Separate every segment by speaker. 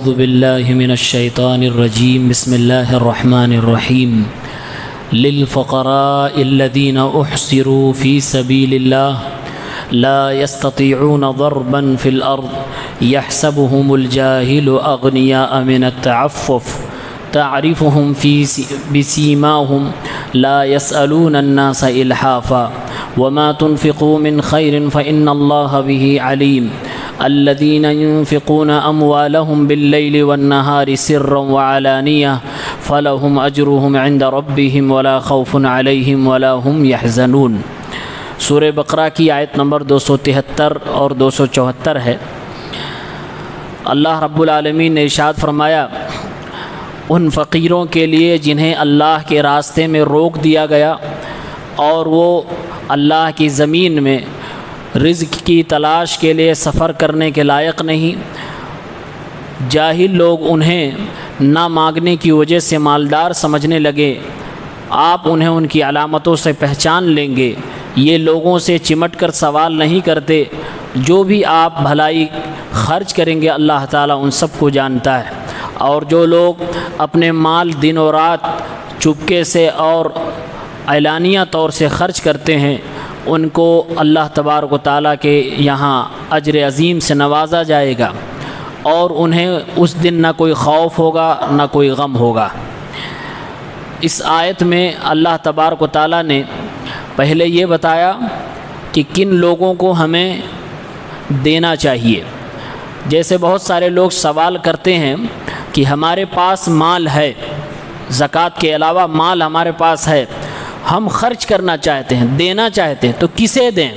Speaker 1: أعوذ بالله من الشيطان الرجيم. بسم الله الرحمن الرحيم. للفقراء الذين أحصروا في سبيل الله لا يستطيعون ضربا في الأرض يحسبهم الجاهل أغنياء من التعفف تعرفهم بسيماهم لا يسألون الناس إلحافا وما تنفقوا من خير فإن الله به عليم. الذين ينفقون أموالهم بالليل والنهار سرا وعلانية فلهم أجرهم عند ربهم ولا خوف عليهم ولا هم يحزنون. سورہ بقرہ کی آیت نمبر 273 اور 274 ہے. اللہ رب العالمین نے ارشاد فرمایا ان فقیروں کے لیے جنہیں اللہ کے راستے میں روک دیا گیا اور وہ اللہ کی زمین میں رزق کی تلاش کے لیے سفر کرنے کے لائق نہیں، جاہل لوگ انہیں نہ مانگنے کی وجہ سے مالدار سمجھنے لگے. آپ انہیں ان کی علامتوں سے پہچان لیں گے. یہ لوگوں سے چمٹ کر سوال نہیں کرتے. جو بھی آپ بھلائی خرچ کریں گے اللہ تعالیٰ ان سب کو جانتا ہے. اور جو لوگ اپنے مال دن و رات چپکے سے اور اعلانیہ طور سے خرچ کرتے ہیں ان کو اللہ تبارک و تعالیٰ کے یہاں اجر عظیم سے نوازا جائے گا اور انہیں اس دن نہ کوئی خوف ہوگا نہ کوئی غم ہوگا. اس آیت میں اللہ تبارک و تعالیٰ نے پہلے یہ بتایا کہ کن لوگوں کو ہمیں دینا چاہیے. جیسے بہت سارے لوگ سوال کرتے ہیں کہ ہمارے پاس مال ہے، زکوٰۃ کے علاوہ مال ہمارے پاس ہے، ہم خرچ کرنا چاہتے ہیں، دینا چاہتے ہیں، تو کسے دیں؟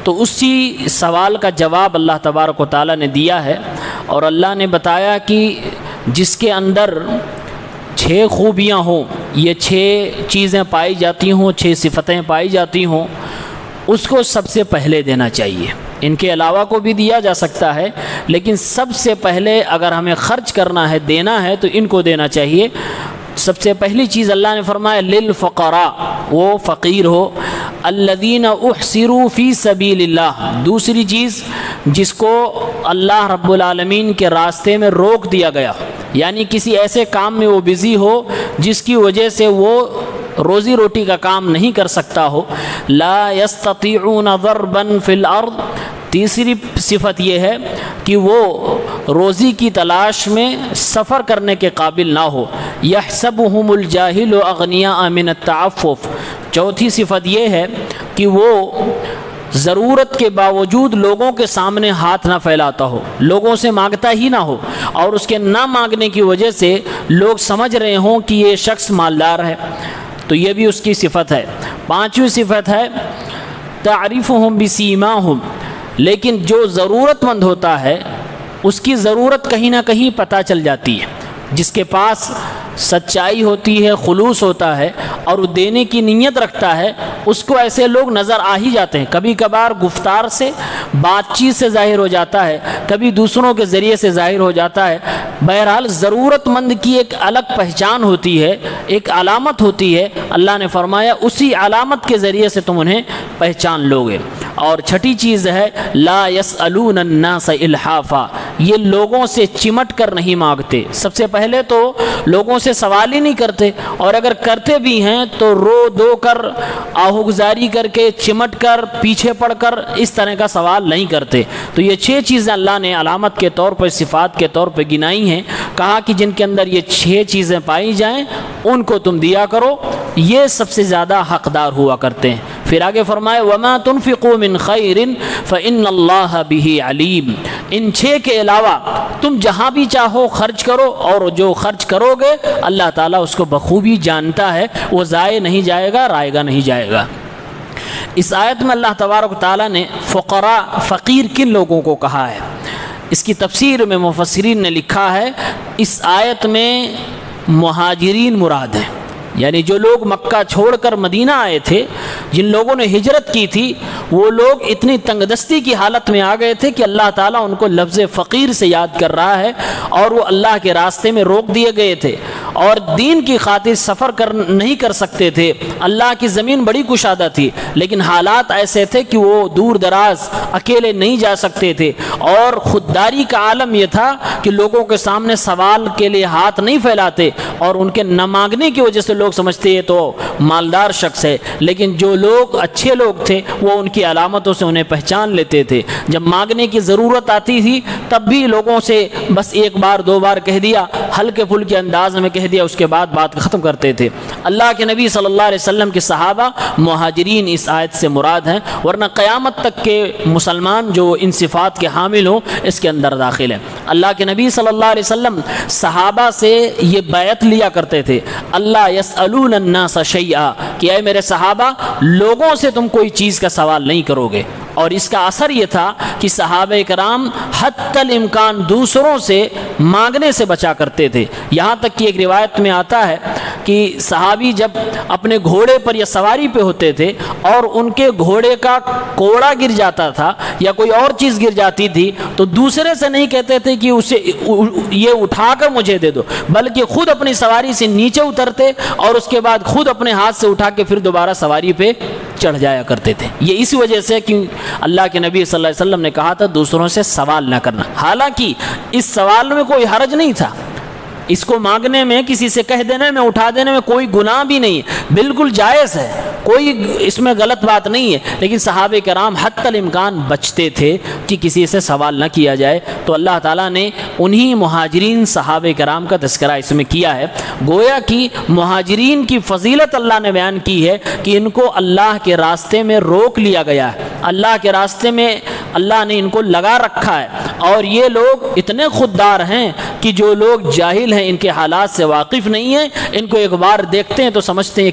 Speaker 1: تو اسی سوال کا جواب اللہ تبارک و تعالیٰ نے دیا ہے اور اللہ نے بتایا کہ جس کے اندر 6 خوبیاں ہوں، یہ 6 چیزیں پائی جاتی ہوں، 6 صفتیں پائی جاتی ہوں، اس کو سب سے پہلے دینا چاہیے. ان کے علاوہ کو بھی دیا جا سکتا ہے لیکن سب سے پہلے اگر ہمیں خرچ کرنا ہے، دینا ہے، تو ان کو دینا چاہیے. سب سے پہلی چیز اللہ نے فرمایا للفقراء، وہ فقیر ہو، الذین احصروا فی سبیل اللہ. دوسری چیز جس کو اللہ رب العالمین کے راستے میں روک دیا گیا، یعنی کسی ایسے کام میں وہ بزی ہو جس کی وجہ سے وہ روزی روٹی کا کام نہیں کر سکتا ہو. لا یستطیعون ضربا فی الارض. تیسری صفت یہ ہے کہ وہ روزی کی تلاش میں سفر کرنے کے قابل نہ ہو. یحسبہم الجاہل اغنیاء من التعفف. چوتھی صفت یہ ہے کہ وہ ضرورت کے باوجود لوگوں کے سامنے ہاتھ نہ پھیلاتا ہو، لوگوں سے مانگتا ہی نہ ہو اور اس کے نہ مانگنے کی وجہ سے لوگ سمجھ رہے ہوں کہ یہ شخص مالدار ہے، تو یہ بھی اس کی صفت ہے. پانچویں صفت ہے تعریفہم بسیماہم. لیکن جو ضرورت مند ہوتا ہے اس کی ضرورت کہیں نہ کہیں پتہ چل جاتی ہے. جس کے پاس سچائی ہوتی ہے، خلوص ہوتا ہے اور وہ دینے کی نیت رکھتا ہے، اس کو ایسے لوگ نظر آ ہی جاتے ہیں. کبھی کبھار گفتار سے، بات چیت سے ظاہر ہو جاتا ہے، کبھی دوسروں کے ذریعے سے ظاہر ہو جاتا ہے. بہرحال ضرورت مند کی ایک الگ پہچان ہوتی ہے، ایک علامت ہوتی ہے. اللہ نے فرمایا اسی علامت کے ذریعے سے تم انہیں پہچان لوگے. اور چھٹی چیز ہے لا یسألون الناس الحافا. یہ لوگوں سے چمٹ کر نہیں مانگتے. سب سے پہلے تو لوگوں سے سوال ہی نہیں کرتے، اور اگر کرتے بھی ہیں تو رو دو کر، آہوگزاری کر کے، چمٹ کر، پیچھے پڑ کر اس طرح کا سوال نہیں کرتے. تو یہ 6 چیزیں اللہ نے علامت کے طور پر، صفات کے طور پہ گنائی ہیں. کہا کہ جن کے اندر یہ 6 چیزیں پائی جائیں ان کو تم دیا کرو، یہ سب سے زیادہ حقدار ہوا کرتے ہیں. پھر آگے فرمائے وَمَا تُنْفِقُوا مِنْ خَيْرٍ فَإِنَّ اللَّهَ بِهِ عَلِيمٌ. ان 6 کے علاوہ تم جہاں بھی چاہو خرچ کرو، اور جو خرچ کرو گے اللہ تعالیٰ اس کو بخوبی جانتا ہے، وہ ضائع نہیں جائے گا، رائے گا نہیں جائے گا. اس آیت میں اللہ تبارک تعالیٰ نے فقراء، فقیر کن لوگوں کو کہا ہے؟ اس کی تفسیر میں مفسرین نے لکھا ہے اس آیت میں مہاجرین مراد ہیں، یعنی جو لوگ مکہ چھوڑ کر مدینہ آئے تھے، جن لوگوں نے ہجرت کی تھی، وہ لوگ اتنی تنگ دستی کی حالت میں آ گئے تھے کہ اللہ تعالیٰ ان کو لفظ فقیر سے یاد کر رہا ہے، اور وہ اللہ کے راستے میں روک دیے گئے تھے. اور دین کی خاطر سفر نہیں کر سکتے تھے. اللہ کی زمین بڑی کشادہ تھی لیکن حالات ایسے تھے کہ وہ دور دراز اکیلے نہیں جا سکتے تھے, اور خودداری کا عالم یہ تھا کہ لوگوں کے سامنے سوال کے لیے ہاتھ نہیں پھیلاتے, اور ان کے نہ مانگنے کی وجہ سے لوگ سمجھتے ہیں تو مالدار شخص ہے, لیکن جو لوگ اچھے لوگ تھے وہ ان کی علامتوں سے انہیں پہچان لیتے تھے. جب مانگنے کی ضرورت آتی تھی تب بھی لوگوں سے بس ایک بار دو بار کہہ دیا, ہلکے پھلکے انداز میں کہہ دیا, اس کے بعد بات ختم کرتے تھے. اللہ کے نبی صلی اللہ علیہ وسلم کے صحابہ مہاجرین اس آیت سے مراد ہیں, ورنہ قیامت تک کے مسلمان جو ان صفات کے حامل ہوں اس کے اندر داخل ہیں. اللہ کے نبی صلی اللہ علیہ وسلم صحابہ سے یہ بیعت لیا کرتے تھے, اللہ یسألون الناس شیئا, کہ اے میرے صحابہ لوگوں سے تم کوئی چیز کا سوال نہیں کرو گے. اور اس کا اثر یہ تھا کہ صحابہ کرام حتی الامکان دوسروں سے مانگنے سے بچا کرتے تھے. یہاں تک کہ ایک روایت میں آتا ہے کہ صحابی جب اپنے گھوڑے پر یا سواری پہ ہوتے تھے اور ان کے گھوڑے کا کوڑا گر جاتا تھا یا کوئی اور چیز گر جاتی تھی تو دوسرے سے نہیں کہتے تھے کہ اسے یہ اٹھا کر مجھے دے دو, بلکہ خود اپنی سواری سے نیچے اترتے اور اس کے بعد خود اپنے ہاتھ سے اٹھا کے پھر دوبارہ سواری پہ چڑھ جایا کرتے تھے. یہ اس وجہ سے کہ اللہ کے نبی صلی اللہ علیہ وسلم نے کہا تھا دوسروں سے سوال نہ کرنا. حالانکہ اس سوال میں کوئی حرج نہیں تھا, اس کو مانگنے میں, کسی سے کہہ دینے میں, اٹھا دینے میں کوئی گناہ بھی نہیں ہے, بالکل جائز ہے, کوئی اس میں غلط بات نہیں ہے. لیکن صحابہ کرام حتی الامکان بچتے تھے کہ کسی سے سوال نہ کیا جائے. تو اللہ تعالیٰ نے انہی مہاجرین صحابہ کرام کا تذکرہ اس میں کیا ہے. گویا کہ مہاجرین کی فضیلت اللہ نے بیان کی ہے کہ ان کو اللہ کے راستے میں روک لیا گیا ہے, اللہ کے راستے میں اللہ نے ان کو لگا رکھا ہے. اور یہ لوگ اتنے خوددار ہیں کہ جو لوگ جاہل ہیں, ان کے حالات سے واقف نہیں ہیں, ان کو ایک بار دیکھتے ہیں تو سمجھتے ہیں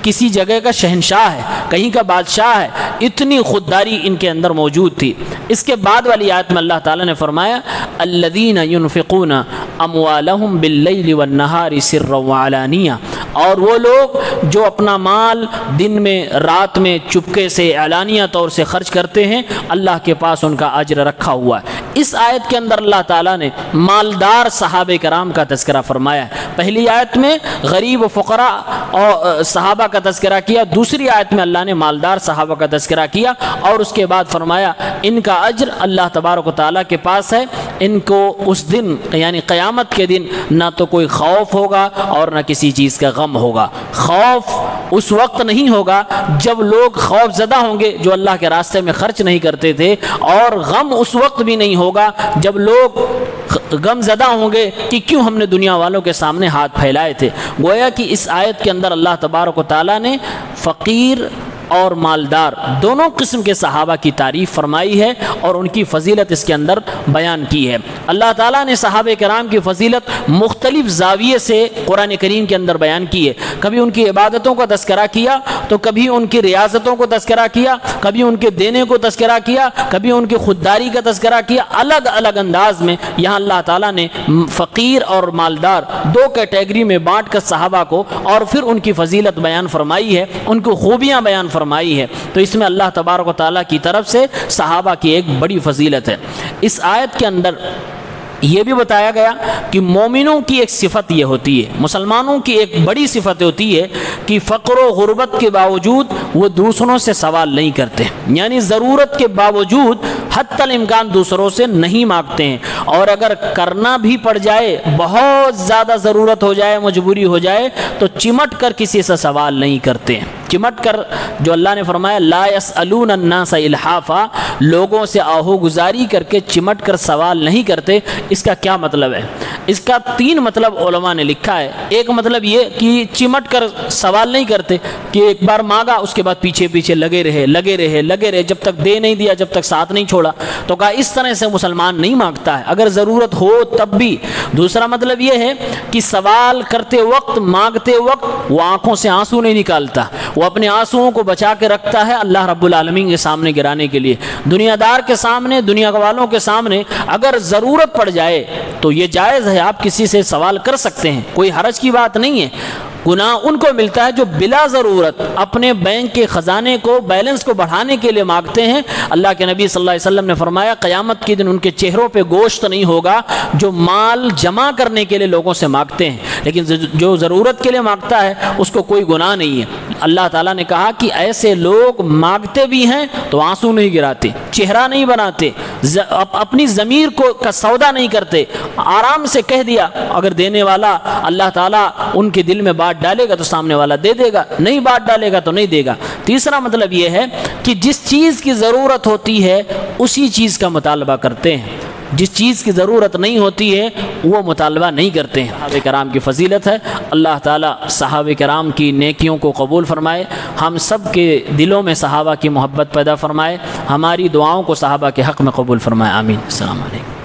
Speaker 1: کسی جگہ کا شہنشاہ ہے, کہیں کا بادشاہ ہے. اتنی خودداری ان کے اندر موجود تھی. اس کے بعد والی آیت میں اللہ تعالیٰ نے فرمایا الذین ینفقون اموالہم باللیل والنہار سرا وعلانیہ, اور وہ لوگ جو اپنا مال دن میں رات میں چپکے سے اعلانیہ طور سے خرچ کرتے ہیں, اللہ کے پاس ان کا اجر رکھا ہوا ہے. اس آیت کے اندر اللہ تعالیٰ نے مالدار صحابہ کرام کا تذکرہ فرمایا ہے. پہلی آیت میں غریب و فقراء اور صحابہ کا تذکرہ کیا, دوسری آیت میں اللہ نے مالدار صحابہ کا تذکرہ کیا, اور اس کے بعد فرمایا ان کا اجر اللہ تبارک و تعالیٰ کے پاس ہے. ان کو اس دن یعنی قیامت کے دن نہ تو کوئی خوف ہوگا اور نہ کسی چیز کا غم ہوگا. خوف اس وقت نہیں ہوگا جب لوگ خوف زدہ ہوں گے جو اللہ کے راستے میں خرچ نہیں کرتے تھے, اور غم اس وقت بھی نہیں ہوگا جب لوگ غم زدہ ہوں گے کہ کیوں ہم نے دنیا والوں کے سامنے ہاتھ پھیلائے تھے. گویا کہ اس آیت کے اندر اللہ تبارک و تعالیٰ نے فقیر اور مالدار دونوں قسم کے صحابہ کی تعریف فرمائی ہے اور ان کی فضیلت اس کے اندر بیان کی ہے. اللہ تعالیٰ نے صحابہ کرام کی فضیلت مختلف زاویے سے قرآن کریم کے اندر بیان کی ہے. کبھی ان کی عبادتوں کا تذکرہ کیا تو کبھی ان کی ریاضتوں کو تذکرہ کیا, کبھی ان کے دینے کو تذکرہ کیا, کبھی ان کی خودداری کا تذکرہ کیا. الگ الگ انداز میں یہاں اللہ تعالیٰ نے فقیر اور مالدار دو کیٹیگری میں بانٹ کر صحابہ کو اور پھر ان کی فضیلت بیان فرمائی ہے, ان کی خوبیاں بیان فرمائی ہے. تو اس میں اللہ تبارک و تعالیٰ کی طرف سے صحابہ کی ایک بڑی فضیلت ہے. اس آیت کے اندر یہ بھی بتایا گیا کہ مومنوں کی ایک صفت یہ ہوتی ہے, مسلمانوں کی ایک بڑی صفت ہوتی ہے کہ فقر و غربت کے باوجود وہ دوسروں سے سوال نہیں کرتے, یعنی ضرورت کے باوجود حتی الامکان دوسروں سے نہیں مانگتے ہیں, اور اگر کرنا بھی پڑ جائے, بہت زیادہ ضرورت ہو جائے, مجبوری ہو جائے تو چمٹ کر کسی سے سوال نہیں کرتے ہیں. چمٹ کر, جو اللہ نے فرمایا لا یسألون الناس الحافا, لوگوں سے آہو گزاری کر کے چمٹ کر سوال نہیں کرتے. اس کا کیا مطلب ہے؟ اس کا 3 مطلب علماء نے لکھا ہے. ایک مطلب یہ کہ چمٹ کر سوال نہیں کرتے کہ ایک بار مانگا اس کے بعد پیچھے پیچھے لگے رہے جب تک دے نہیں دیا, جب تک ساتھ نہیں چھوڑا. تو کہا اس طرح سے مسلمان نہیں مانگتا ہے, اگر ضرورت ہو تب بھی. دوسرا مطلب یہ ہے کہ سوال کرتے وقت, مانگتے وقت وہ آنکھوں سے آنسو نہیں نکالتا, وہ اپنے آنسوؤں کو بچا کے رکھتا ہے اللہ رب العالمین کے سامنے گرانے کے لیے. دنیا دار کے سامنے, دنیا والوں کے سامنے اگر ضرورت پڑ جائے تو یہ جائز ہے, آپ کسی سے سوال کر سکتے ہیں, کوئی حرج کی بات نہیں ہے. گناہ ان کو ملتا ہے جو بلا ضرورت اپنے بینک کے خزانے کو بیلنس کو بڑھانے کے لیے مانگتے ہیں۔ اللہ کے نبی صلی اللہ علیہ وسلم نے فرمایا قیامت کے دن ان کے چہروں پہ گوشت نہیں ہوگا جو مال جمع کرنے کے لیے لوگوں سے مانگتے ہیں، لیکن جو ضرورت کے لیے مانگتا ہے اس کو کوئی گناہ نہیں ہے۔ اللہ تعالیٰ نے کہا کہ ایسے لوگ مانگتے بھی ہیں تو آنسو نہیں گراتے، چہرہ نہیں بناتے، اپنی ضمیر کا سودا نہیں کرتے، آرام سے کہہ دیا، اگر دینے والا اللہ تعالیٰ ان کے دل میں بات ڈالے گا تو سامنے والا دے دے گا، نہیں بات ڈالے گا تو نہیں دے گا۔ تیسرا مطلب یہ ہے کہ جس چیز کی ضرورت ہوتی ہے اسی چیز کا مطالبہ کرتے ہیں، جس چیز کی ضرورت نہیں ہوتی ہے وہ مطالبہ نہیں کرتے ہیں۔ صحابہ کرام کی فضیلت ہے، اللہ تعالیٰ صحابہ کرام کی نیکیوں کو قبول فرمائے، ہم سب کے دلوں میں صحابہ کی محبت پیدا فرمائے، ہماری دعاؤں کو صحابہ کے حق میں قبول فرمائے، آمین۔ السلام علیکم۔